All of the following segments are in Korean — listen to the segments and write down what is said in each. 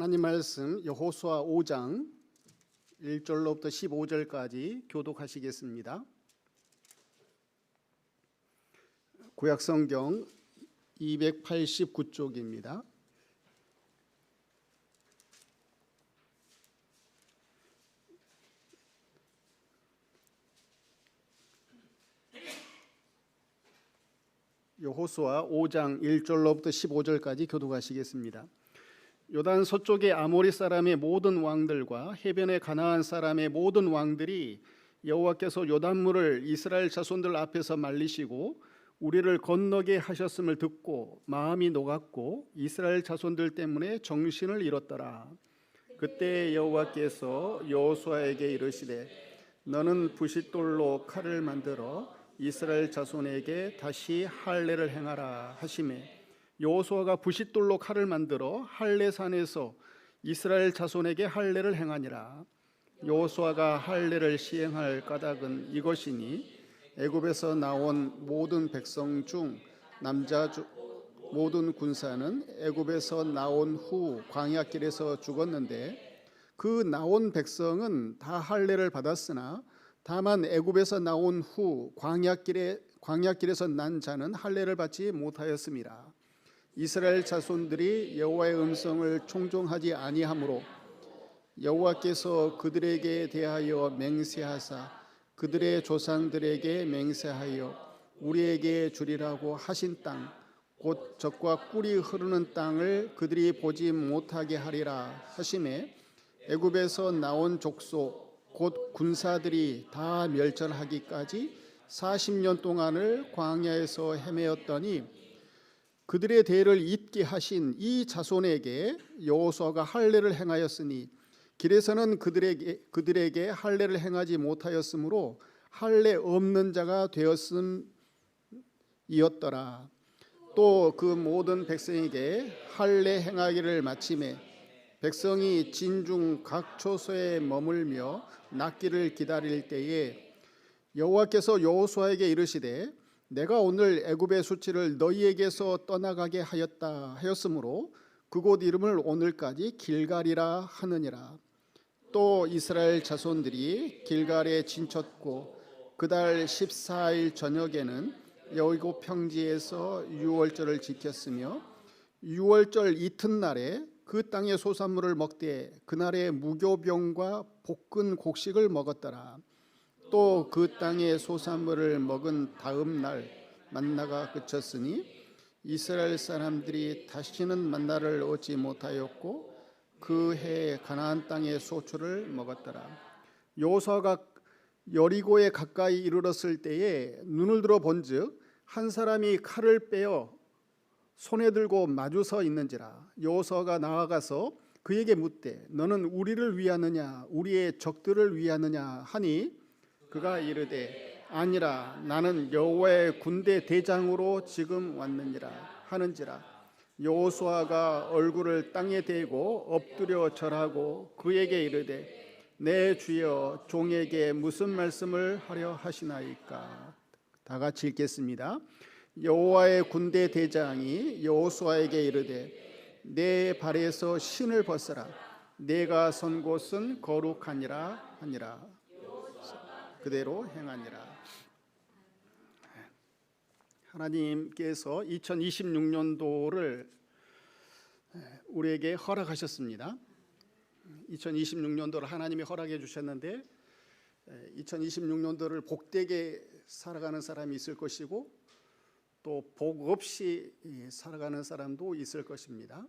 하나님 말씀 여호수아 5장 1절로부터 15절까지 교독하시겠습니다. 구약성경 289쪽입니다. 여호수아 5장 1절로부터 15절까지 교독하시겠습니다. 요단 서쪽의 아모리 사람의 모든 왕들과 해변의 가나안 사람의 모든 왕들이 여호와께서 요단물을 이스라엘 자손들 앞에서 말리시고 우리를 건너게 하셨음을 듣고 마음이 녹았고 이스라엘 자손들 때문에 정신을 잃었더라. 그때 여호와께서 여호수아에게 이르시되 너는 부싯돌로 칼을 만들어 이스라엘 자손에게 다시 할례를 행하라 하시매 여호수아가 부싯돌로 칼을 만들어 할례산에서 이스라엘 자손에게 할례를 행하니라. 여호수아가 할례를 시행할 까닭은 이것이니 애굽에서 나온 모든 백성 중 남자 모든 군사는 애굽에서 나온 후 광야길에서 죽었는데 그 나온 백성은 다 할례를 받았으나 다만 애굽에서 나온 후 광야길에서 난 자는 할례를 받지 못하였음이라. 이스라엘 자손들이 여호와의 음성을 청종하지 아니하므로 여호와께서 그들에게 대하여 맹세하사 그들의 조상들에게 맹세하여 우리에게 주리라고 하신 땅 곧 젖과 꿀이 흐르는 땅을 그들이 보지 못하게 하리라 하시매 애굽에서 나온 족속 곧 군사들이 다 멸절하기까지 40년 동안을 광야에서 헤매었더니 그들의 대를 잇게 하신 이 자손에게 여호수아가 할례를 행하였으니 길에서는 그들에게 할례를 행하지 못하였으므로 할례 없는 자가 되었음이었더라. 또 그 모든 백성에게 할례 행하기를 마치매 백성이 진중 각 초소에 머물며 낫기를 기다릴 때에 여호와께서 여호수아에게 이르시되 내가 오늘 애굽의 수치를 너희에게서 떠나가게 하였으므로 그곳 이름을 오늘까지 길갈이라 하느니라. 또 이스라엘 자손들이 길갈에 진쳤고 그달 14일 저녁에는 여리고 평지에서 유월절을 지켰으며 유월절 이튿날에 그 땅의 소산물을 먹되 그날에 무교병과 볶은 곡식을 먹었더라. 또 그 땅의 소산물을 먹은 다음 날 만나가 그쳤으니 이스라엘 사람들이 다시는 만나를 얻지 못하였고 그 해에 가나안 땅의 소출을 먹었더라. 여호수아가 여리고에 가까이 이르렀을 때에 눈을 들어 본즉 한 사람이 칼을 빼어 손에 들고 마주 서 있는지라. 여호수아가 나아가서 그에게 묻되 너는 우리를 위하느냐 우리의 적들을 위하느냐 하니 그가 이르되 아니라 나는 여호와의 군대 대장으로 지금 왔느니라 하는지라. 여호수아가 얼굴을 땅에 대고 엎드려 절하고 그에게 이르되 내 주여 종에게 무슨 말씀을 하려 하시나이까. 다 같이 읽겠습니다. 여호와의 군대 대장이 여호수아에게 이르되 내 발에서 신을 벗어라 내가 선 곳은 거룩하니라 하니라. 그대로 행하니라. 하나님께서 2026년도를 우리에게 허락하셨습니다. 2026년도를 하나님이 허락해 주셨는데 2026년도를 복되게 살아가는 사람이 있을 것이고 또 복 없이 살아가는 사람도 있을 것입니다.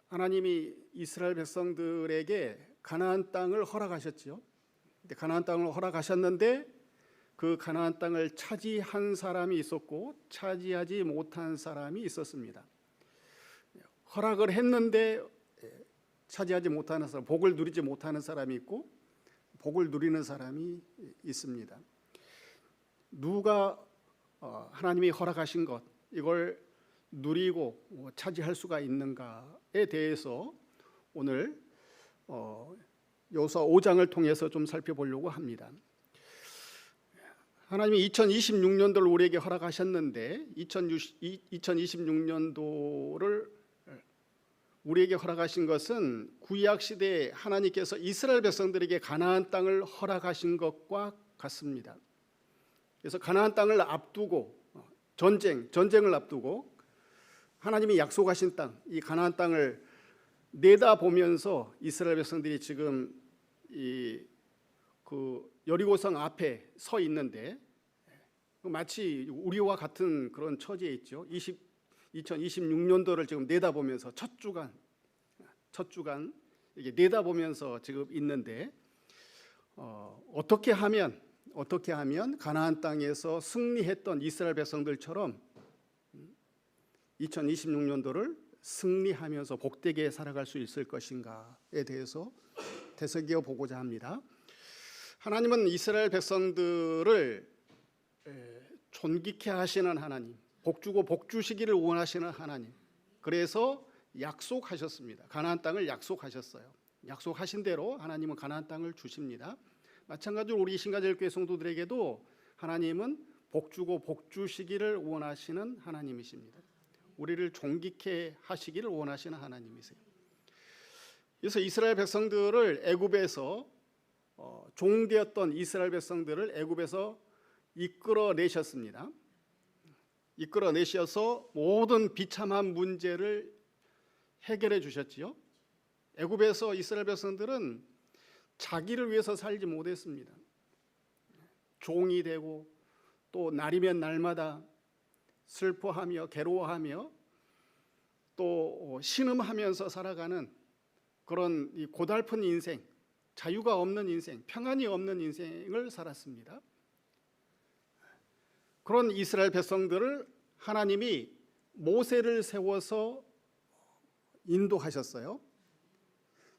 하나님이 이스라엘 백성들에게 가나안 땅을 허락하셨지요. 근데 가나안 땅을 허락하셨는데 그 가나안 땅을 차지한 사람이 있었고 차지하지 못한 사람이 있었습니다. 허락을 했는데 차지하지 못하는 사람, 복을 누리지 못하는 사람이 있고 복을 누리는 사람이 있습니다. 누가 하나님이 허락하신 것 이걸 누리고 차지할 수가 있는가에 대해서 오늘 여호수아 5장을 통해서 좀 살펴보려고 합니다. 하나님이 2026년도를 우리에게 허락하셨는데 2026년도를 우리에게 허락하신 것은 구약 시대에 하나님께서 이스라엘 백성들에게 가나안 땅을 허락하신 것과 같습니다. 그래서 가나안 땅을 앞두고 전쟁을 앞두고 하나님이 약속하신 땅, 이 가나안 땅을 내다보면서 이스라엘 백성들이 지금 그 여리고성 앞에 서 있는데 마치 우리와 같은 그런 처지에 있죠. 2026년도를 지금 내다보면서 첫 주간 이게 내다보면서 지금 있는데 어떻게 하면 가나안 땅에서 승리했던 이스라엘 백성들처럼 2026년도를 승리하면서 복되게 살아갈 수 있을 것인가에 대해서 되새겨 보고자 합니다. 하나님은 이스라엘 백성들을 존귀케 하시는 하나님, 복주고 복주시기를 원하시는 하나님. 그래서 약속하셨습니다. 가나안 땅을 약속하셨어요. 약속하신 대로 하나님은 가나안 땅을 주십니다. 마찬가지로 우리 신가제일교회 성도들에게도 하나님은 복주고 복주시기를 원하시는 하나님이십니다. 우리를 존귀케 하시기를 원하시는 하나님이세요. 그래서 이스라엘 백성들을 애굽에서 종되었던 이스라엘 백성들을 애굽에서 이끌어내셨습니다. 이끌어내셔서 모든 비참한 문제를 해결해 주셨지요. 애굽에서 이스라엘 백성들은 자기를 위해서 살지 못했습니다. 종이 되고 또 날이면 날마다 슬퍼하며 괴로워하며 또 신음하면서 살아가는 그런 이 고달픈 인생, 자유가 없는 인생, 평안이 없는 인생을 살았습니다. 그런 이스라엘 백성들을 하나님이 모세를 세워서 인도하셨어요.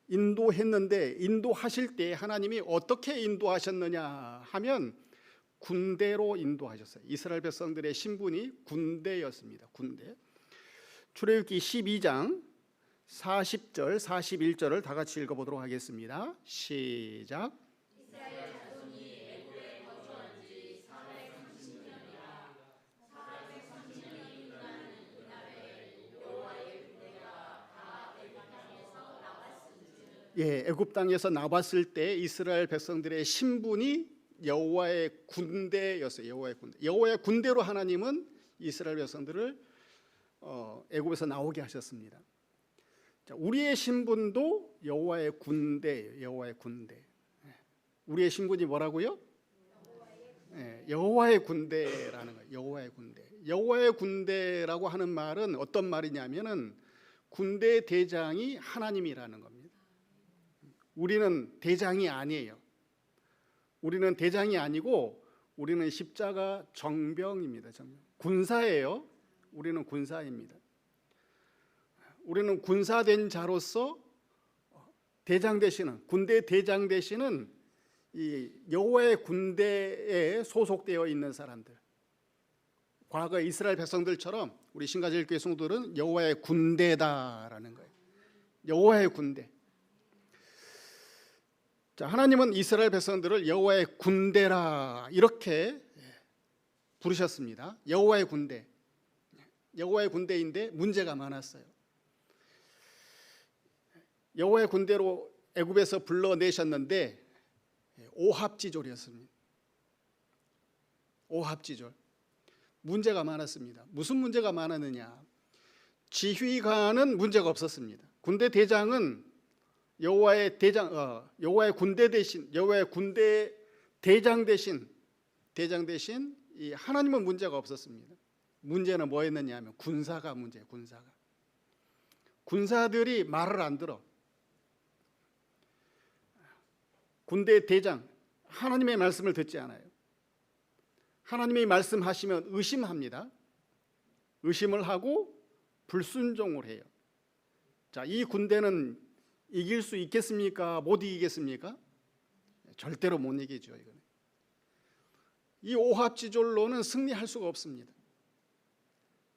인도했는데 인도하실 때 하나님이 어떻게 인도하셨느냐 하면 군대로 인도하셨어요. 이스라엘 백성들의 신분이 군대였습니다. 군대. 출애굽기 12장 40절, 41절을 다 같이 읽어보도록 하겠습니다. 시작. 애굽 땅에서 나왔을 때 이스라엘 백성들의 신분이 여호와의 군대였어요. 여호와의 군대로 하나님은 이스라엘 백성들을 애굽에서 나오게 하셨습니다. 자, 우리의 신분도 여호와의 군대예요. 여호와의 군대. 우리의 신분이 뭐라고요? 여호와의 군대라는 거예요. 여호와의 군대. 여호와의 군대라고 하는 말은 어떤 말이냐면은 군대 대장이 하나님이라는 겁니다. 우리는 대장이 아니에요. 우리는 대장이 아니고 우리는 십자가 정병입니다. 정병. 군사예요. 우리는 군사입니다. 우리는 군사된 자로서 대장 되시는 군대 대장 되시는 이 여호와의 군대에 소속되어 있는 사람들. 과거 이스라엘 백성들처럼 우리 신가제일교회 성도들은 여호와의 군대다라는 거예요. 여호와의 군대. 자, 하나님은 이스라엘 백성들을 여호와의 군대라 이렇게 부르셨습니다. 여호와의 군대. 여호와의 군대인데 문제가 많았어요. 여호와의 군대로 애굽에서 불러내셨는데 오합지졸이었습니다. 오합지졸. 문제가 많았습니다. 무슨 문제가 많았느냐? 지휘관은 문제가 없었습니다. 군대 대장은 여호와의 군대 대신 여호와의 군대 대장 대신 이 하나님은 문제가 없었습니다. 문제는 뭐였느냐 하면 군사가 문제예요. 군사들이 말을 안 들어. 군대 대장 하나님의 말씀을 듣지 않아요. 하나님이 말씀하시면 의심합니다. 의심을 하고 불순종을 해요. 자, 이 군대는 이길 수 있겠습니까? 못 이기겠습니까? 절대로 못 이기죠. 이거는. 이 오합지졸로는 승리할 수가 없습니다.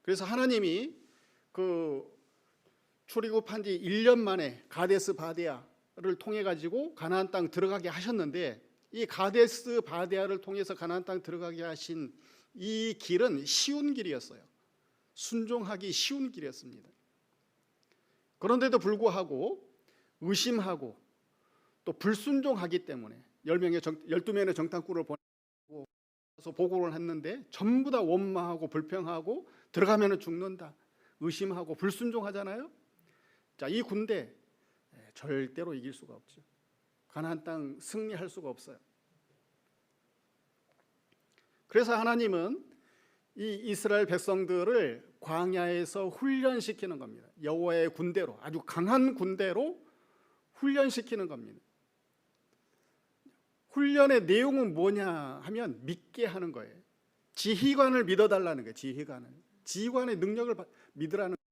그래서 하나님이 그 출애굽한 지 1년 만에 가데스 바네아를 통해 가지고 가나안 땅 들어가게 하셨는데 이 가데스 바데아를 통해서 가나안 땅 들어가게 하신 이 길은 쉬운 길이었어요. 순종하기 쉬운 길이었습니다. 그런데도 불구하고 의심하고 또 불순종하기 때문에 12명의 정탐꾼을 보내고 보고를 했는데 전부 다 원망하고 불평하고 들어가면 죽는다, 의심하고 불순종하잖아요. 자, 이 군대 절대로 이길 수가 없죠. 가나안 땅 승리할 수가 없어요. 그래서 하나님은 이 이스라엘 백성들을 광야에서 훈련시키는 겁니다. 여호와의 군대로, 아주 강한 군대로 훈련시키는 겁니다. 훈련의 내용은 뭐냐 하면 믿게 하는 거예요. 지휘관을 믿어달라는 거예요. 지휘관의 능력을 믿으라는 거예요.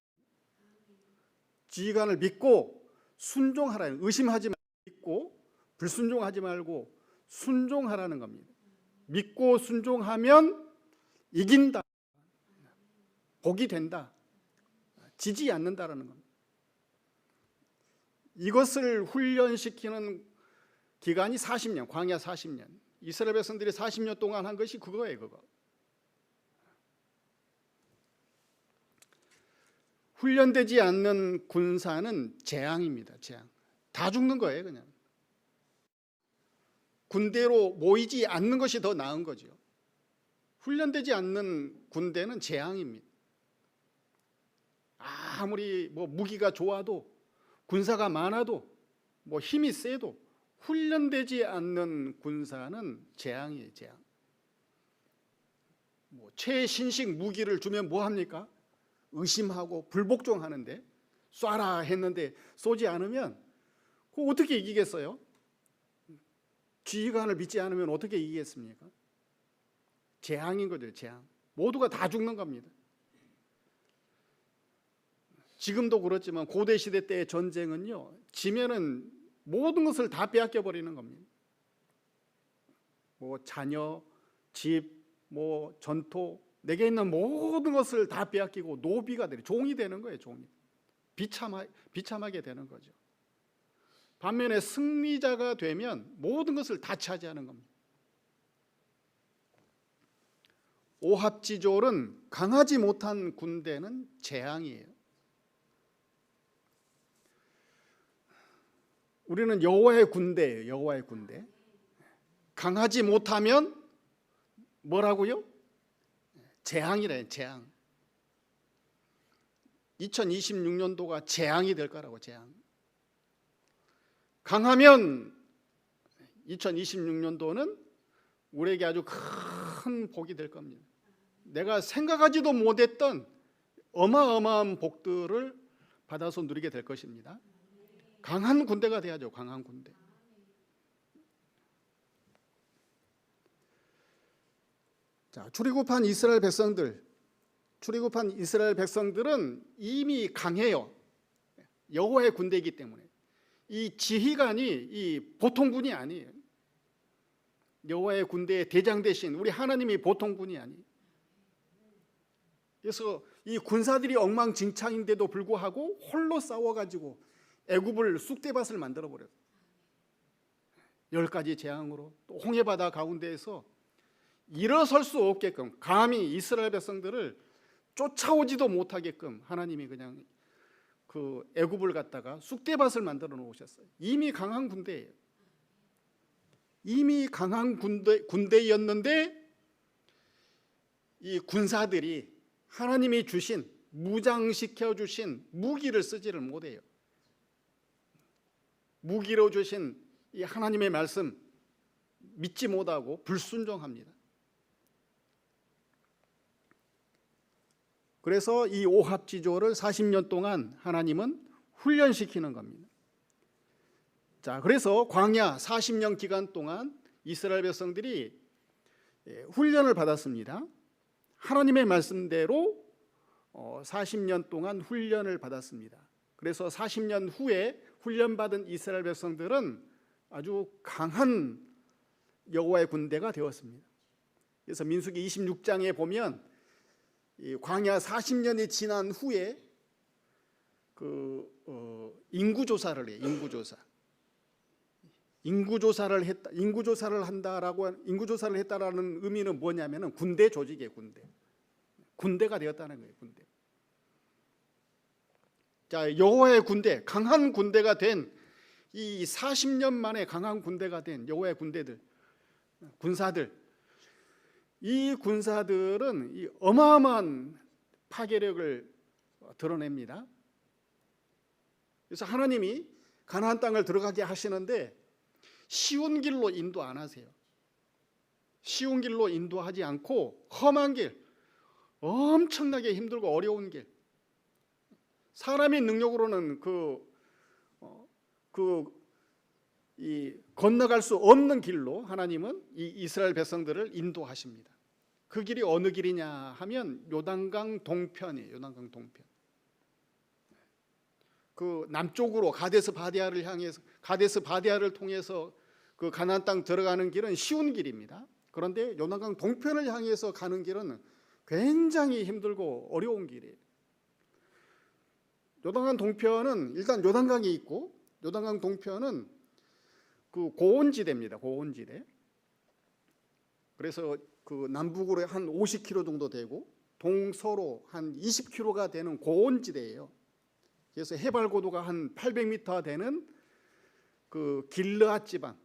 지휘관을 믿고 순종하라는, 의심하지 말고 믿고 불순종하지 말고 순종하라는 겁니다. 믿고 순종하면 이긴다, 복이 된다, 지지 않는다라는 겁니다. 이것을 훈련시키는 기간이 40년, 광야 40년. 이스라엘 백성들이 40년 동안 한 것이 그거예요, 그거. 훈련되지 않는 군사는 재앙입니다, 재앙. 다 죽는 거예요, 그냥. 군대로 모이지 않는 것이 더 나은 거죠. 훈련되지 않는 군대는 재앙입니다. 아무리 무기가 좋아도, 군사가 많아도, 힘이 세도 훈련되지 않는 군사는 재앙이에요, 재앙. 최신식 무기를 주면 뭐 합니까? 의심하고 불복종하는데, 쏴라 했는데 쏘지 않으면 그거 어떻게 이기겠어요? 지휘관을 믿지 않으면 어떻게 이기겠습니까? 재앙인 거죠, 재앙. 모두가 다 죽는 겁니다. 지금도 그렇지만 고대 시대 때의 전쟁은요, 지면은 모든 것을 다 빼앗겨 버리는 겁니다. 자녀, 집, 전토, 내게 있는 모든 것을 다 빼앗기고 노비가 되는, 종이 되는 거예요, 종이. 비참하게 되는 거죠. 반면에 승리자가 되면 모든 것을 다 차지하는 겁니다. 오합지졸은, 강하지 못한 군대는 재앙이에요. 우리는 여호와의 군대예요, 여호와의 군대. 강하지 못하면 뭐라고요? 재앙이래요, 재앙. 2026년도가 재앙이 될 거라고, 재앙. 강하면 2026년도는 우리에게 아주 큰 복이 될 겁니다. 내가 생각하지도 못했던 어마어마한 복들을 받아서 누리게 될 것입니다. 강한 군대가 돼야죠, 강한 군대. 자, 출애굽한 이스라엘 백성들은 이미 강해요. 여호와의 군대이기 때문에. 이 지휘관이 이 보통 군이 아니에요. 여호와의 군대의 대장 대신 우리 하나님이 보통 군이 아니에요. 그래서 이 군사들이 엉망진창인데도 불구하고 홀로 싸워가지고 애굽을 쑥대밭을 만들어 버렸어요. 10가지 재앙으로, 또 홍해바다 가운데에서 일어설 수 없게끔, 감히 이스라엘 백성들을 쫓아오지도 못하게끔 하나님이 그냥 그 애굽을 갖다가 쑥대밭을 만들어 놓으셨어요. 이미 강한 군대예요. 이미 강한 군대였는데 이 군사들이 하나님이 주신, 무장시켜 주신 무기를 쓰지를 못해요. 무기로 주신 이 하나님의 말씀 믿지 못하고 불순종합니다. 그래서 이 오합지졸을 40년 동안 하나님은 훈련시키는 겁니다. 자, 그래서 광야 40년 기간 동안 이스라엘 백성들이 훈련을 받았습니다. 하나님의 말씀대로 40년 동안 훈련을 받았습니다. 그래서 40년 후에 훈련받은 이스라엘 백성들은 아주 강한 여호와의 군대가 되었습니다. 그래서 민수기 26장에 보면 이 광야 40년이 지난 후에 인구조사를 해요. 인구조사를 했다라는 의미는 뭐냐면은 군대 조직이에요. 군대가 되었다는 거예요. 군대. 자, 여호와의 군대, 강한 군대가 된 이 40년 만에 강한 군대가 된 여호와의 군사들, 이 군사들은 이 어마어마한 파괴력을 드러냅니다. 그래서 하나님이 가나안 땅을 들어가게 하시는데 쉬운 길로 인도 안 하세요. 쉬운 길로 인도하지 않고 험한 길, 엄청나게 힘들고 어려운 길, 사람의 능력으로는 건너갈 수 없는 길로 하나님은 이 이스라엘 백성들을 인도하십니다. 그 길이 어느 길이냐 하면 요단강 동편이에요. 요단강 동편. 그 남쪽으로 가데스 바데아를 통해서 그 가나안 땅 들어가는 길은 쉬운 길입니다. 그런데 요단강 동편을 향해서 가는 길은 굉장히 힘들고 어려운 길이에요. 요단강 동편은 일단 요단강이 있고, 요단강 동편은 그 고온지대입니다. 고온지대. 그래서 그 남북으로 한 50km 정도 되고 동서로 한 20km가 되는 고온지대예요. 그래서 해발 고도가 한 800m 되는 그 길르앗 지방,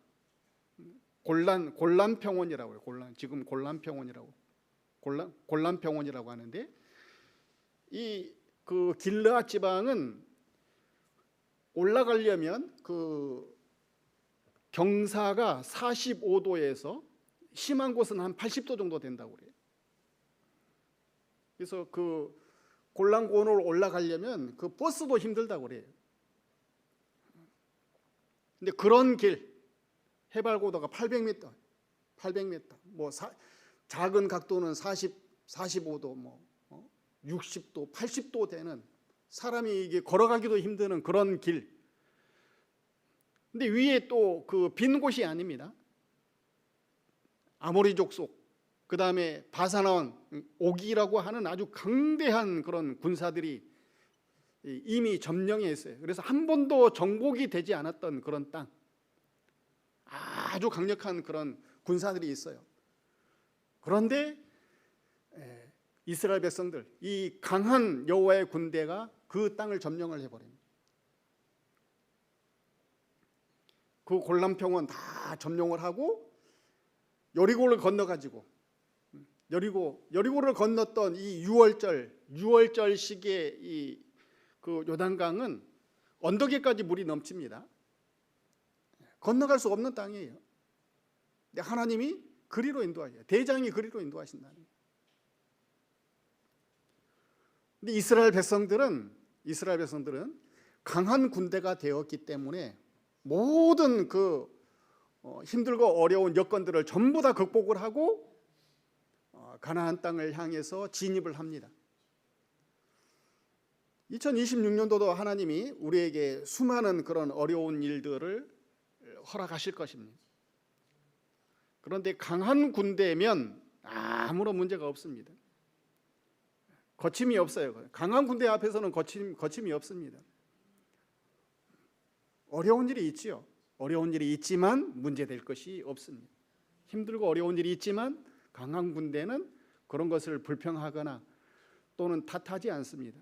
골란 평원이라고 해요. 지금 골란 평원이라고 하는데, 이 그 길르앗 지방은 올라가려면 그 경사가 45도에서 심한 곳은 한 80도 정도 된다고 그래요. 그래서 그 골란고원으로 올라가려면 그 버스도 힘들다고 그래요. 근데 그런 길, 해발 고도가 800m, 뭐 작은 각도는 45도, 뭐 60도, 80도 되는, 사람이 이게 걸어가기도 힘드는 그런 길. 근데 위에 또 그 빈 곳이 아닙니다. 아모리 족속, 그 다음에 바사나온 옥이라고 하는 아주 강대한 그런 군사들이 이미 점령해 있어요. 그래서 한 번도 정복이 되지 않았던 그런 땅, 아주 강력한 그런 군사들이 있어요. 그런데 이스라엘 백성들, 이 강한 여호와의 군대가 그 땅을 점령을 해버립니다. 그 골란평원 다 점령을 하고 여리고를 건너가지고, 여리고를 건넜던 이 6월절 시기에 이 그 요단강은 언덕에까지 물이 넘칩니다. 건너갈 수 없는 땅이에요. 근데 하나님이 그리로 인도하셔요. 대장이 그리로 인도하신다는 거예요. 근데 이스라엘 백성들은 강한 군대가 되었기 때문에 모든 그 힘들고 어려운 여건들을 전부 다 극복을 하고 가나안 땅을 향해서 진입을 합니다. 2026년도도 하나님이 우리에게 수많은 그런 어려운 일들을 허락하실 것입니다. 그런데 강한 군대면 아무런 문제가 없습니다. 거침이 없어요. 강한 군대 앞에서는 거침이 없습니다. 어려운 일이 있지요. 어려운 일이 있지만 문제될 것이 없습니다. 힘들고 어려운 일이 있지만 강한 군대는 그런 것을 불평하거나 또는 탓하지 않습니다.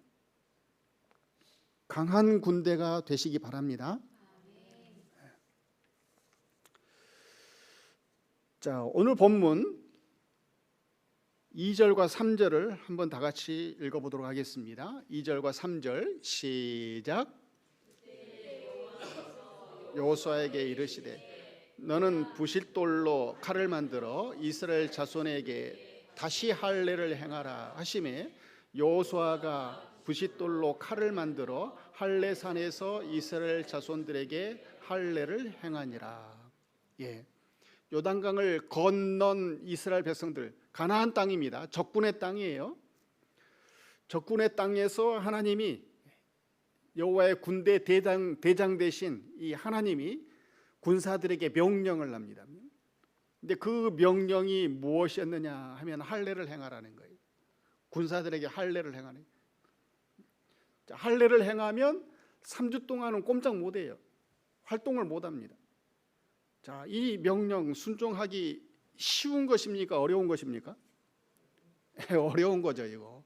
강한 군대가 되시기 바랍니다. 자, 오늘 본문 2절과 3절을 한번 다 같이 읽어보도록 하겠습니다. 2절과 3절 시작. 여호수아에게 이르시되 너는 부싯돌로 칼을 만들어 이스라엘 자손에게 다시 할례를 행하라 하시매 여호수아가 부싯돌로 칼을 만들어 할례산에서 이스라엘 자손들에게 할례를 행하니라. 요단강을 건넌 이스라엘 백성들, 가나안 땅입니다. 적군의 땅이에요. 적군의 땅에서 하나님이, 여호와의 군대 대장 대신 이 하나님이 군사들에게 명령을 합니다. 근데 그 명령이 무엇이었느냐 하면 할례를 행하라는 거예요. 군사들에게 할례를 행하는 거예요. 할례를 행하면 3주 동안은 꼼짝 못해요. 활동을 못합니다. 자, 이 명령 순종하기 쉬운 것입니까? 어려운 것입니까? 어려운 거죠, 이거.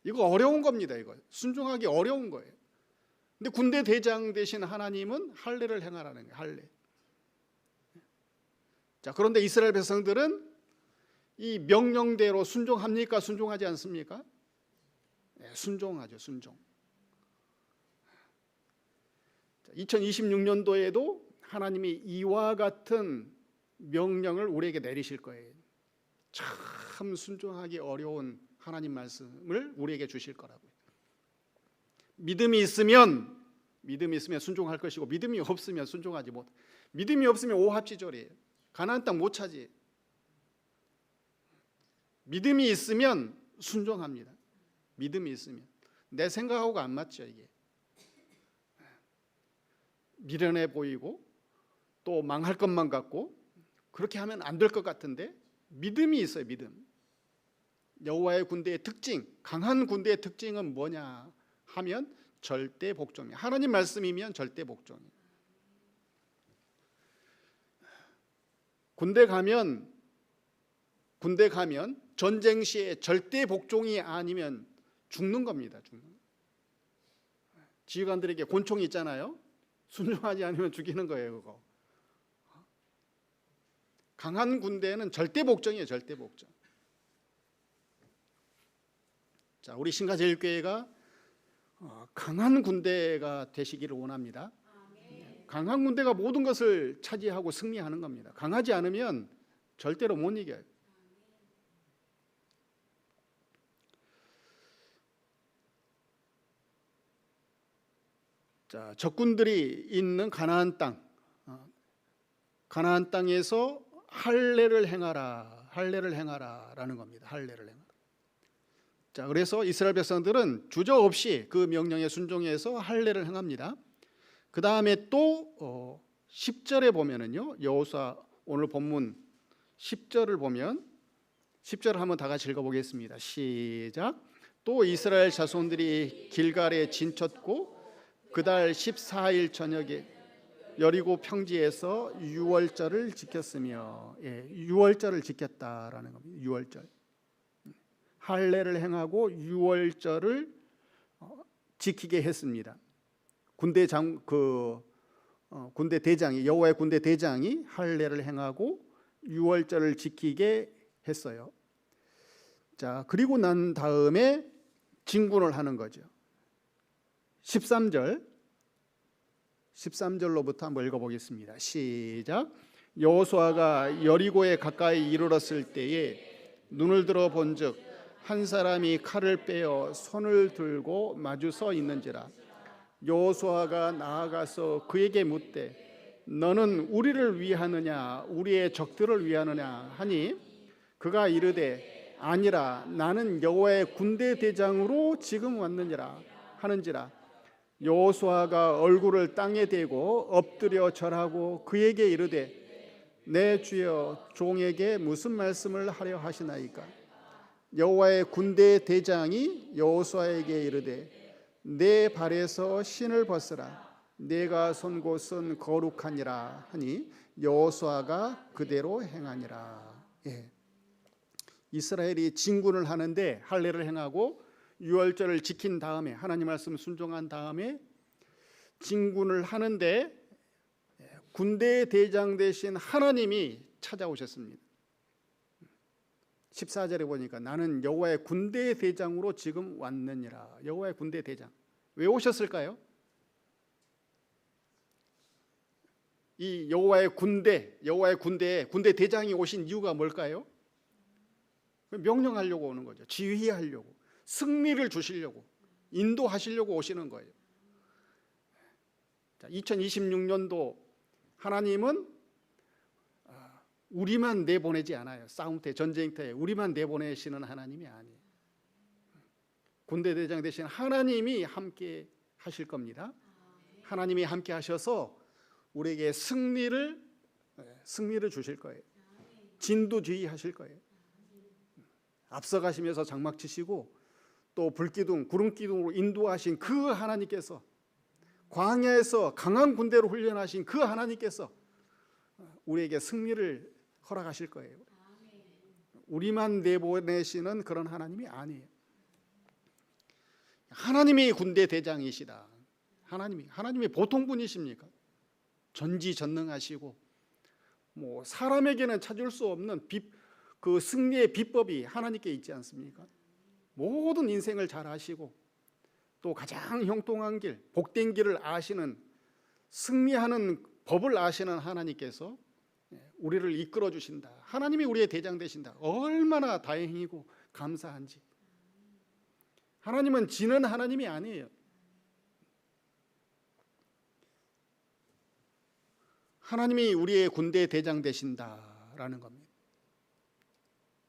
이거 어려운 겁니다, 이거. 순종하기 어려운 거예요. 근데 군대 대장 되신 하나님은 할례를 행하라는 거예요, 할례. 자, 그런데 이스라엘 백성들은 이 명령대로 순종합니까? 순종하지 않습니까? 네, 순종하죠, 순종. 2026년도에도 하나님이 이와 같은 명령을 우리에게 내리실 거예요. 참 순종하기 어려운 하나님 말씀을 우리에게 주실 거라고요. 믿음이 있으면 순종할 것이고, 믿음이 없으면 순종하지 못. 믿음이 없으면 오합지졸이에요. 가나안 땅 못 차지. 믿음이 있으면 순종합니다. 믿음이 있으면. 내 생각하고 안 맞죠, 이게. 미련해 보이고 또 망할 것만 같고 그렇게 하면 안 될 것 같은데 믿음이 있어요. 믿음. 여호와의 군대의 특징, 강한 군대의 특징은 뭐냐 하면 절대 복종이에요. 하나님 말씀이면 절대 복종이에요. 군대 가면 전쟁 시에 절대 복종이 아니면 죽는 겁니다. 죽는. 지휘관들에게 권총이 있잖아요. 순종하지 않으면 죽이는 거예요, 그거. 강한 군대는 절대 복종이에요, 절대 복종. 자, 우리 신가제일교회가 강한 군대가 되시기를 원합니다. 강한 군대가 모든 것을 차지하고 승리하는 겁니다. 강하지 않으면 절대로 못 이겨요. 자, 적군들이 있는 가나안 땅에서 할례를 행하라라는 겁니다. 할례를 행하라. 자, 그래서 이스라엘 백성들은 주저없이 그 명령에 순종해서 할례를 행합니다. 그 다음에 또 10절에 보면은요, 여호수아 오늘 본문 10절을 보면 10절을 한번 다 같이 읽어보겠습니다. 시작. 또 이스라엘 자손들이 길갈에 진쳤고 그달 14일 저녁에 여리고 평지에서 유월절을 지켰으며, 유월절을 지켰다라는 겁니다. 유월절. 할례를 행하고 유월절을 지키게 했습니다. 군대 대장이, 여호와의 군대 대장이 할례를 행하고 유월절을 지키게 했어요. 자, 그리고 난 다음에 진군을 하는 거죠. 13절로부터 한번 읽어보겠습니다. 시작. 여호수아가 여리고에 가까이 이르렀을 때에 눈을 들어 본즉 한 사람이 칼을 빼어 손을 들고 마주 서 있는지라. 여호수아가 나아가서 그에게 묻되 너는 우리를 위하느냐 우리의 적들을 위하느냐 하니 그가 이르되 아니라 나는 여호와의 군대 대장으로 지금 왔느니라 하는지라. 여호수아가 얼굴을 땅에 대고 엎드려 절하고 그에게 이르되 내 주여 종에게 무슨 말씀을 하려 하시나이까. 여호와의 군대 대장이 여호수아에게 이르되 내 발에서 신을 벗으라. 내가 선 곳은 거룩하니라 하니 여호수아가 그대로 행하니라. 이스라엘이 진군을 하는데 할례를 행하고 유월절을 지킨 다음에 하나님 말씀 순종한 다음에 진군을 하는데 군대 대장 되신 하나님이 찾아오셨습니다. 14절에 보니까 나는 여호와의 군대 대장으로 지금 왔느니라. 여호와의 군대 대장. 왜 오셨을까요? 이 여호와의 군대 대장이 오신 이유가 뭘까요? 명령하려고 오는 거죠. 지휘하려고, 승리를 주시려고, 인도하시려고 오시는 거예요. 자, 2026년도 하나님은 우리만 내보내지 않아요. 싸움터에, 전쟁터에 우리만 내보내시는 하나님이 아니에요. 군대 대장 되신 하나님이 함께 하실 겁니다. 하나님이 함께 하셔서 우리에게 승리를 주실 거예요. 진두지휘하실 거예요. 앞서가시면서 장막 치시고 또 불기둥, 구름기둥으로 인도하신 그 하나님께서, 광야에서 강한 군대로 훈련하신 그 하나님께서 우리에게 승리를 허락하실 거예요. 우리만 내보내시는 그런 하나님이 아니에요. 하나님이 군대 대장이시다. 하나님이 보통 분이십니까? 전지전능하시고 뭐 사람에게는 찾을 수 없는 그 승리의 비법이 하나님께 있지 않습니까? 모든 인생을 잘 아시고 또 가장 형통한 길, 복된 길을 아시는, 승리하는 법을 아시는 하나님께서 우리를 이끌어 주신다. 하나님이 우리의 대장 되신다. 얼마나 다행이고 감사한지. 하나님은 지는 하나님이 아니에요. 하나님이 우리의 군대 대장 되신다라는 겁니다.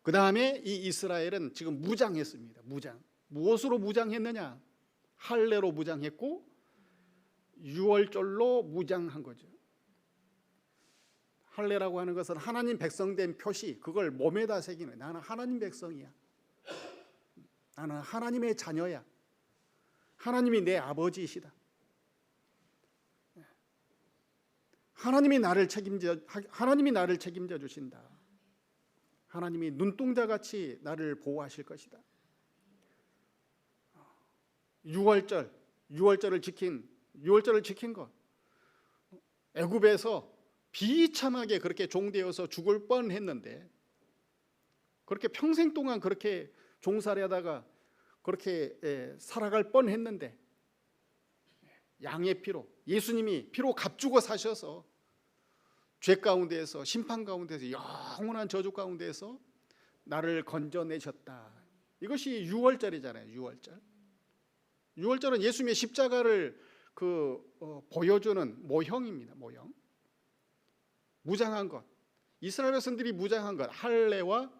그 다음에 이 이스라엘은 지금 무장했습니다. 무엇으로 무장했느냐? 할례로 무장했고 유월절로 무장한 거죠. 할례라고 하는 것은 하나님 백성된 표시, 그걸 몸에다 새기는, 나는 하나님 백성이야, 나는 하나님의 자녀야, 하나님이 내 아버지이시다, 하나님이 나를 책임져 주신다, 하나님이 눈동자같이 나를 보호하실 것이다. 유월절을 지킨 것, 애굽에서 비참하게 그렇게 종되어서 죽을 뻔했는데, 그렇게 평생 동안 그렇게 종살이 하다가 그렇게 살아갈 뻔했는데, 양의 피로, 예수님이 피로 값주고 사셔서 죄 가운데에서, 심판 가운데서, 영원한 저주 가운데에서 나를 건져내셨다. 이것이 유월절이잖아요. 유월절은 예수님의 십자가를 보여주는 모형입니다. 모형. 무장한 것, 이스라엘 백성들이 무장한 것, 할례와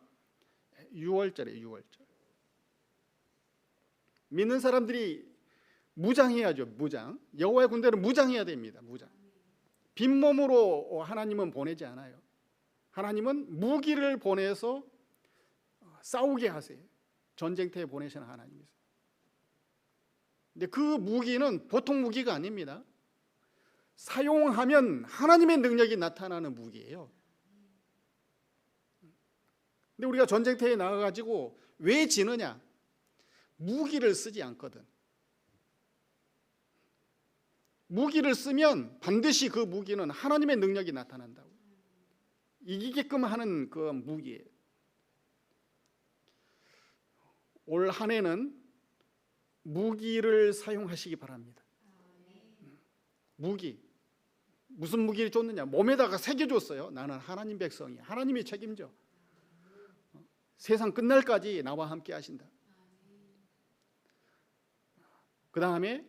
유월절이에요. 유월절. 믿는 사람들이 무장해야죠. 무장. 여호와의 군대는 무장해야 됩니다. 무장. 빈몸으로 하나님은 보내지 않아요. 하나님은 무기를 보내서 싸우게 하세요. 전쟁터에 보내시는 하나님이세요. 근데 그 무기는 보통 무기가 아닙니다. 사용하면 하나님의 능력이 나타나는 무기예요. 근데 우리가 전쟁터에 나가가지고 왜 지느냐? 무기를 쓰지 않거든. 무기를 쓰면 반드시 그 무기는 하나님의 능력이 나타난다고. 이기게끔 하는 그 무기예요. 올 한 해는 무기를 사용하시기 바랍니다. 무기. 무슨 무기를 줬느냐? 몸에다가 새겨줬어요. 나는 하나님 백성이야. 하나님이 책임져. 세상 끝날까지 나와 함께 하신다. 그 다음에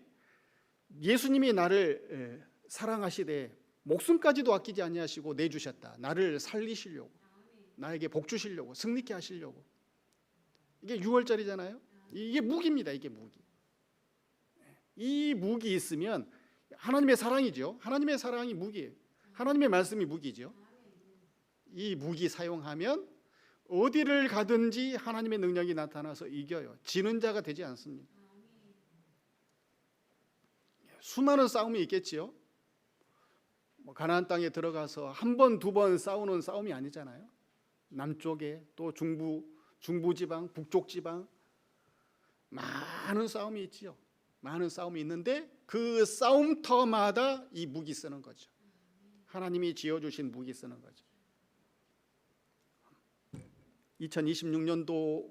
예수님이 나를 사랑하시되 목숨까지도 아끼지 아니하시고 내주셨다. 나를 살리시려고, 나에게 복 주시려고, 승리케 하시려고. 이게 유월절이잖아요. 이게 무기입니다. 이게 무기. 이 무기 있으면 하나님의 사랑이죠. 하나님의 사랑이 무기예요. 하나님의 말씀이 무기죠. 이 무기 사용하면 어디를 가든지 하나님의 능력이 나타나서 이겨요. 지는 자가 되지 않습니다. 수많은 싸움이 있겠지요. 가나안 땅에 들어가서 한 번, 두 번 싸우는 싸움이 아니잖아요. 남쪽에 또 중부 지방, 북쪽 지방 많은 싸움이 있지요. 많은 싸움이 있는데 그 싸움터마다 이 무기 쓰는 거죠. 하나님이 지어주신 무기 쓰는 거죠. 2026년도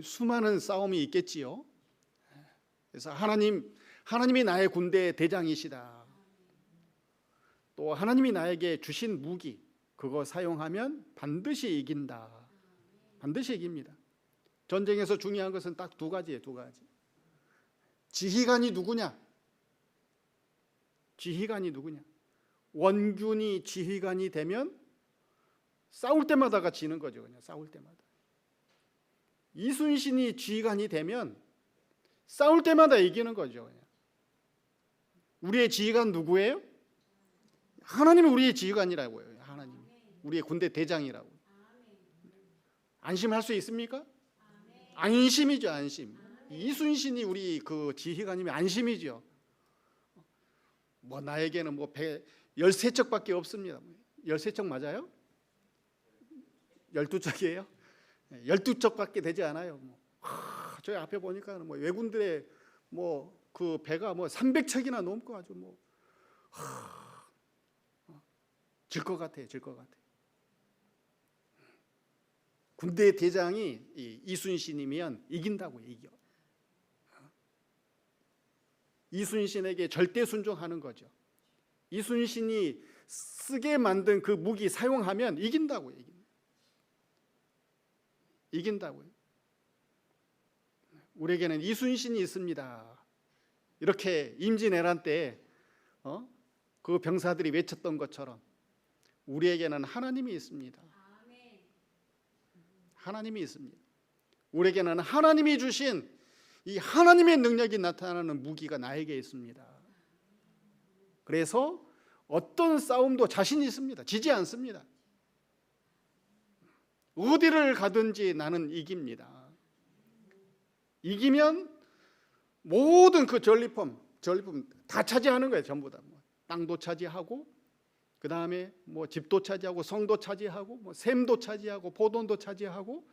수많은 싸움이 있겠지요. 그래서 하나님이 나의 군대 대장이시다. 또 하나님이 나에게 주신 무기, 그거 사용하면 반드시 이긴다. 반드시 이깁니다. 전쟁에서 중요한 것은 딱 두 가지예요. 두 가지. 지휘관이 누구냐? 지휘관이 누구냐? 원균이 지휘관이 되면 싸울 때마다가 지는 거죠. 그냥 싸울 때마다. 이순신이 지휘관이 되면 싸울 때마다 이기는 거죠. 그냥. 우리의 지휘관 누구예요? 하나님이 우리의 지휘관이라고요. 하나님, 우리의 군대 대장이라고. 안심할 수 있습니까? 안심이죠. 안심. 이순신이 우리 그 지휘관이면 안심이죠. 나에게는 13척밖에 없습니다. 13척 맞아요? 12척이에요? 12척밖에 되지 않아요. 저희 앞에 보니까 뭐 왜군들의 뭐 그 배가 뭐 300척이나 넘고 아주 뭐 질 것 같아요. 질 것 같아요. 군대 대장이 이순신이면 이긴다고 이겨. 이순신에게 절대 순종하는 거죠. 이순신이 쓰게 만든 그 무기 사용하면 이긴다고요. 이긴다고요. 우리에게는 이순신이 있습니다. 이렇게 임진왜란 때 그 병사들이 외쳤던 것처럼 우리에게는 하나님이 있습니다. 하나님이 있습니다. 우리에게는 하나님이 주신 이 하나님의 능력이 나타나는 무기가 나에게 있습니다. 그래서 어떤 싸움도 자신 있습니다. 지지 않습니다. 어디를 가든지 나는 이깁니다. 이기면 모든 그 전리품 다 차지하는 거예요. 전부 다. 땅도 차지하고, 그 다음에 뭐 집도 차지하고, 성도 차지하고, 뭐 샘도 차지하고, 포도원도 차지하고,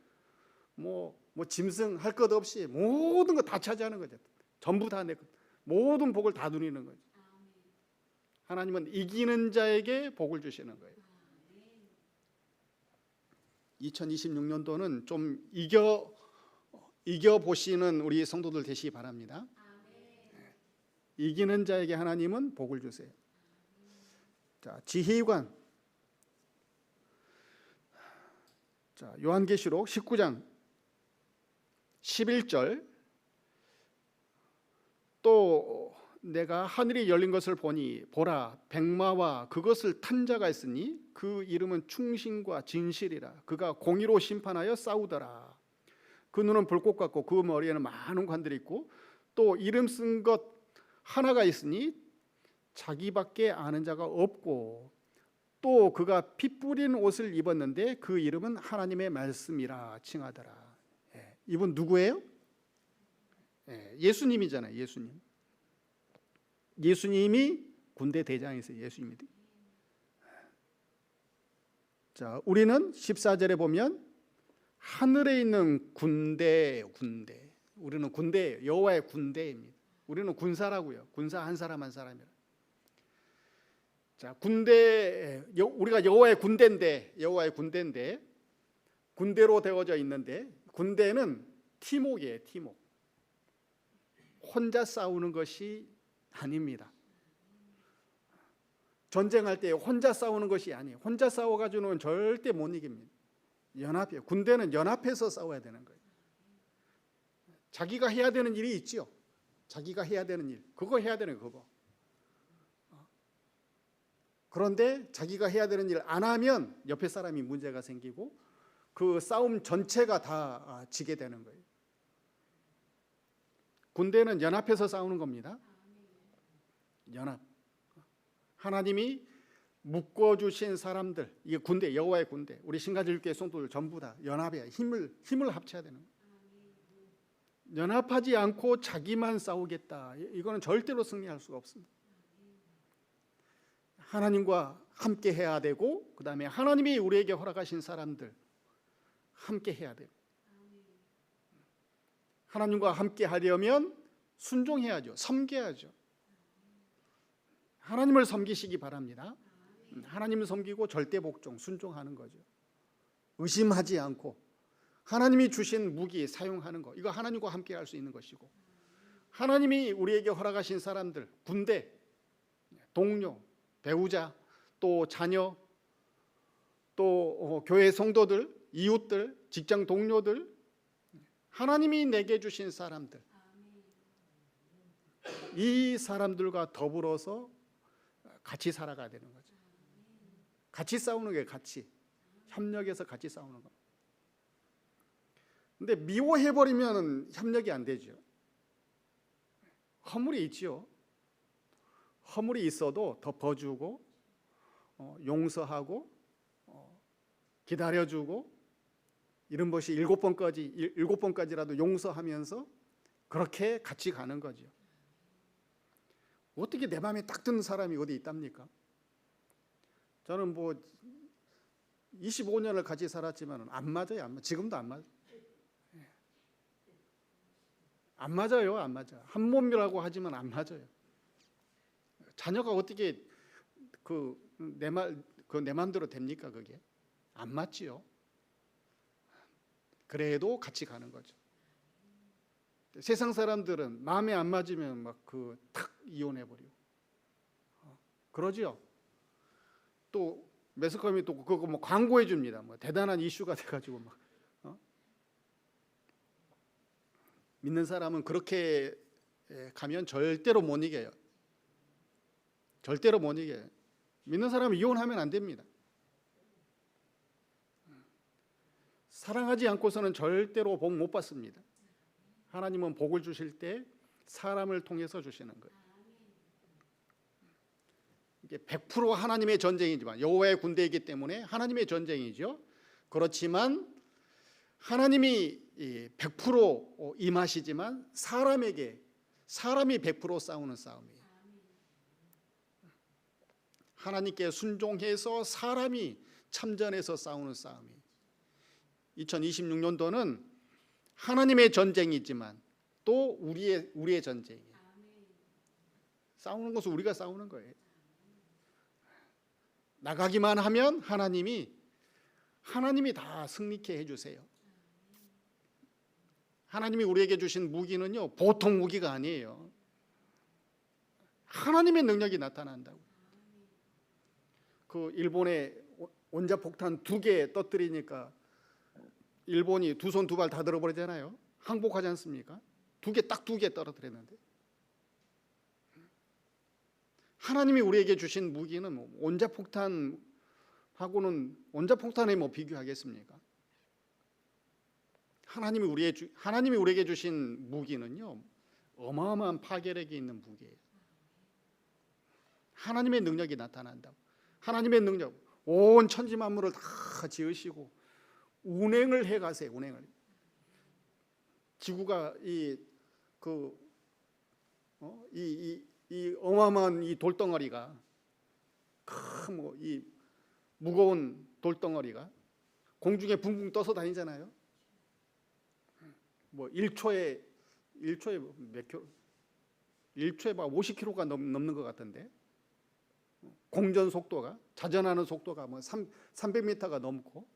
뭐 짐승 할 것 없이 모든 거 다 차지하는 거죠. 전부 다 내 것, 모든 복을 다 누리는 거죠. 하나님은 이기는 자에게 복을 주시는 거예요. 2026년도는 좀 이겨 보시는 우리 성도들 되시기 바랍니다. 이기는 자에게 하나님은 복을 주세요. 자, 지휘관. 자, 요한계시록 19장 11절. 또 내가 하늘이 열린 것을 보니 보라 백마와 그것을 탄 자가 있으니 그 이름은 충신과 진실이라. 그가 공의로 심판하여 싸우더라. 그 눈은 불꽃 같고 그 머리에는 많은 관들이 있고 또 이름 쓴 것 하나가 있으니 자기밖에 아는 자가 없고 또 그가 피 뿌린 옷을 입었는데 그 이름은 하나님의 말씀이라 칭하더라. 이분 누구예요? 예수님이잖아요. 예수님이 군대 대장이세요. 예수님이. 자, 우리는 14절에 보면 하늘에 있는 군대. 우리는 군대예요. 여호와의 군대입니다. 우리는 군사라고요. 군사 한 사람 한 사람이라. 자, 군대, 우리가 여호와의 군대인데 군대로 되어져 있는데 군대는 팀웍이에요. 팀웍. 혼자 싸우는 것이 아닙니다. 전쟁할 때 혼자 싸우는 것이 아니에요. 혼자 싸워가지고는 절대 못 이깁니다. 연합이에요. 군대는 연합해서 싸워야 되는 거예요. 자기가 해야 되는 일이 있죠. 자기가 해야 되는 일, 그거 해야 되는 그거. 그런데 자기가 해야 되는 일 안 하면 옆에 사람이 문제가 생기고 그 싸움 전체가 다 지게 되는 거예요. 군대는 연합해서 싸우는 겁니다. 연합. 하나님이 묶어주신 사람들, 이게 군대, 여호와의 군대, 우리 신가들교회 성도들 전부 다 연합해야 힘을 합쳐야 되는 거예요. 연합하지 않고 자기만 싸우겠다, 이거는 절대로 승리할 수가 없습니다. 하나님과 함께 해야 되고, 그 다음에 하나님이 우리에게 허락하신 사람들 함께 해야 돼요. 하나님과 함께 하려면 순종해야죠. 섬겨야죠. 하나님을 섬기시기 바랍니다. 하나님을 섬기고 절대 복종, 순종하는 거죠. 의심하지 않고 하나님이 주신 무기 사용하는 거, 이거 하나님과 함께 할 수 있는 것이고, 하나님이 우리에게 허락하신 사람들, 군대, 동료, 배우자, 또 자녀, 또 교회 성도들, 이웃들, 직장 동료들, 하나님이 내게 주신 사람들, 이 사람들과 더불어서 같이 살아가야 되는 거죠. 같이 싸우는 게 같이 협력해서 같이 싸우는 거. 근데 미워해버리면 협력이 안 되죠. 허물이 있죠. 허물이 있어도 덮어주고 용서하고 기다려주고 이런 것이 7번까지라도 용서하면서 그렇게 같이 가는 거죠. 어떻게 내 마음에 딱 드는 사람이 어디 있답니까? 저는 뭐 25년을 같이 살았지만 안 맞아요. 안 맞아. 지금도 안 맞아. 안 맞아요. 안 맞아. 한 몸이라고 하지만 안 맞아요. 자녀가 어떻게 내 맘대로 됩니까? 그게 안 맞지요. 그래도 같이 가는 거죠. 세상 사람들은 마음에 안 맞으면 막 탁 이혼해 버리고 그러지요. 또 매스컴이 또 그거 뭐 광고해 줍니다. 뭐 대단한 이슈가 돼가지고 막 믿는 사람은 그렇게 가면 절대로 못 이겨요. 절대로 못 이겨요. 믿는 사람은 이혼하면 안 됩니다. 사랑하지 않고서는 절대로 복 못 받습니다. 하나님은 복을 주실 때 사람을 통해서 주시는 거예요. 이게 100% 하나님의 전쟁이지만 여호와의 군대이기 때문에 하나님의 전쟁이죠. 그렇지만 하나님이 100% 임하시지만 사람이 100% 싸우는 싸움이에요. 하나님께 순종해서 사람이 참전해서 싸우는 싸움이에요. 2026년도는 하나님의 전쟁이지만 또 우리의 전쟁이에요. 싸우는 것은 우리가 싸우는 거예요. 나가기만 하면 하나님이 다 승리케 해주세요. 하나님이 우리에게 주신 무기는요 보통 무기가 아니에요. 하나님의 능력이 나타난다고. 일본에 원자폭탄 2개 터뜨리니까 일본이 두 손 두 발 다 들어버리잖아요. 항복하지 않습니까? 2개 떨어뜨렸는데 하나님이 우리에게 주신 무기는 원자폭탄에 뭐 비교하겠습니까? 하나님이 우리에게 주신 무기는요 어마어마한 파괴력이 있는 무기예요. 하나님의 능력이 나타난다고. 하나님의 능력, 온 천지 만물을 다 지으시고 운행을 해 가세요. 운행을. 지구가 이 어마어마한 이 돌덩어리가 이 무거운 돌덩어리가 공중에 붕붕 떠서 다니잖아요. 뭐 1초에 몇 킬로? 1초에 막 50km가 넘는 것 같은데. 공전 속도가 자전하는 속도가 뭐 300m가 넘고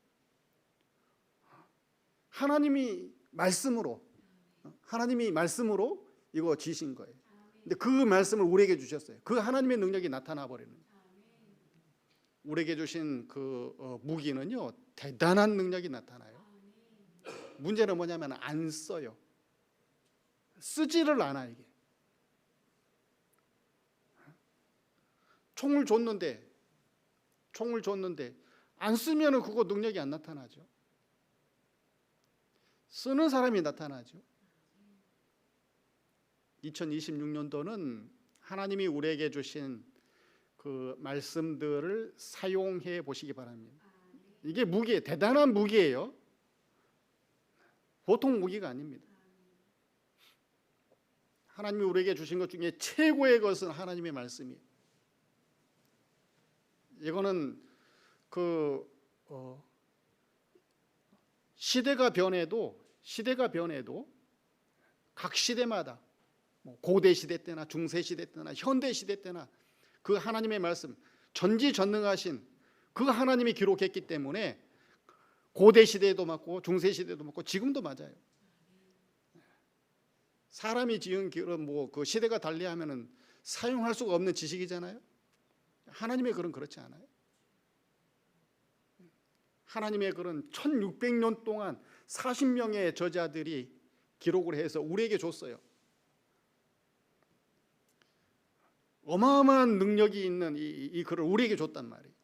하나님이 말씀으로 이거 지신 거예요. 근데 그 말씀을 우리에게 주셨어요. 그 하나님의 능력이 나타나 버리는 거예요. 우리에게 주신 무기는요 대단한 능력이 나타나요. 문제는 뭐냐면 안 써요. 쓰지를 않아. 이게 총을 줬는데 안 쓰면은 그거 능력이 안 나타나죠. 쓰는 사람이 나타나죠. 2026년도는 하나님이 우리에게 주신 그 말씀들을 사용해 보시기 바랍니다. 이게 무기예요. 대단한 무기예요. 보통 무기가 아닙니다. 하나님이 우리에게 주신 것 중에 최고의 것은 하나님의 말씀이에요. 이거는 시대가 변해도 각 시대마다 고대 시대 때나 중세 시대 때나 현대 시대 때나 그 하나님의 말씀 전지전능하신 그 하나님이 기록했기 때문에 고대 시대에도 맞고 중세 시대도 맞고 지금도 맞아요. 사람이 지은 길은 그 시대가 달리하면은 사용할 수가 없는 지식이잖아요. 하나님의 글은 그렇지 않아요. 하나님의 글은 1600년 동안 40명의 저자들이 기록을 해서 우리에게 줬어요. 어마어마한 능력이 있는 이 글을 우리에게 줬단 말이에요.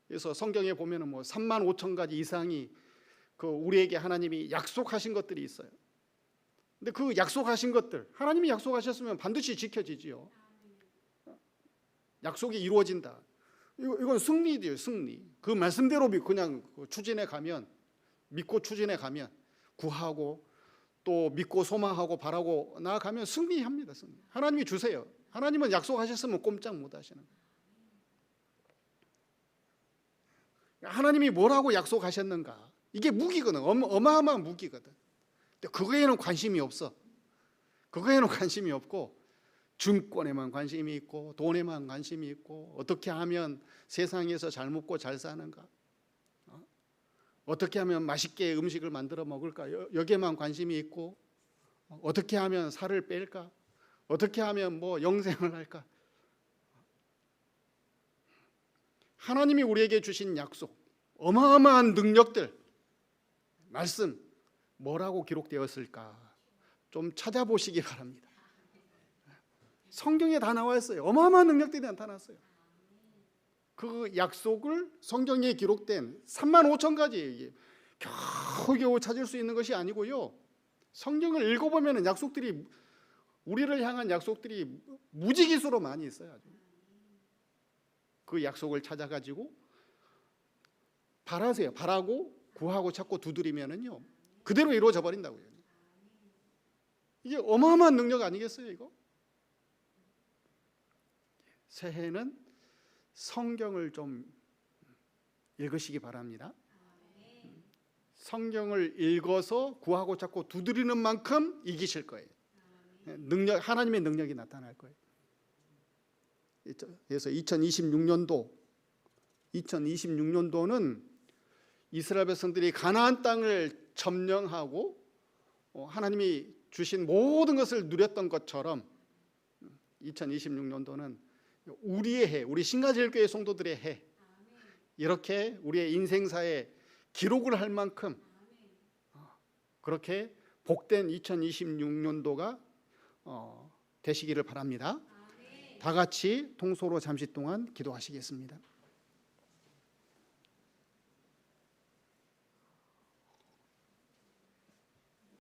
그래서 성경에 보면은 3만 5천 가지 이상이 우리에게 하나님이 약속하신 것들이 있어요. 근데 그 약속하신 것들 하나님이 약속하셨으면 반드시 지켜지지요. 약속이 이루어진다. 이건 승리돼요. 승리. 그 말씀대로 그냥 믿고 추진해 가면 구하고 또 믿고 소망하고 바라고 나아가면 승리합니다. 승리. 하나님이 주세요. 하나님은 약속하셨으면 꼼짝 못 하시는 거예요. 하나님이 뭐라고 약속하셨는가? 이게 무기거든. 어마어마한 무기거든. 근데 그거에는 관심이 없어. 그거에는 관심이 없고 증권에만 관심이 있고 돈에만 관심이 있고 어떻게 하면 세상에서 잘 먹고 잘 사는가? 어떻게 하면 맛있게 음식을 만들어 먹을까? 여기에만 관심이 있고 어떻게 하면 살을 뺄까? 어떻게 하면 뭐 영생을 할까? 하나님이 우리에게 주신 약속, 어마어마한 능력들, 말씀 뭐라고 기록되었을까? 좀 찾아보시기 바랍니다. 성경에 다 나와 있어요. 어마어마한 능력들이 나타났어요. 그 약속을 성경에 기록된 35,000가지 겨우겨우 찾을 수 있는 것이 아니고요. 성경을 읽어보면 약속들이 우리를 향한 약속들이 무지기수로 많이 있어요. 아주. 그 약속을 찾아가지고 바라세요. 바라고 구하고 찾고 두드리면은요 그대로 이루어져 버린다고요. 이게 어마어마한 능력 아니겠어요, 이거? 새해는 성경을 좀 읽으시기 바랍니다. 성경을 읽어서 구하고 찾고 두드리는 만큼 이기실 거예요. 능력, 하나님의 능력이 나타날 거예요. 그래서 2026년도는 이스라엘 백성들이 가나안 땅을 점령하고 하나님이 주신 모든 것을 누렸던 것처럼 2026년도는 우리의 해, 우리 신가제일교회 성도들의 해, 이렇게 우리의 인생사에 기록을 할 만큼 그렇게 복된 2026년도가 되시기를 바랍니다. 다 같이 통소로 잠시 동안 기도하시겠습니다.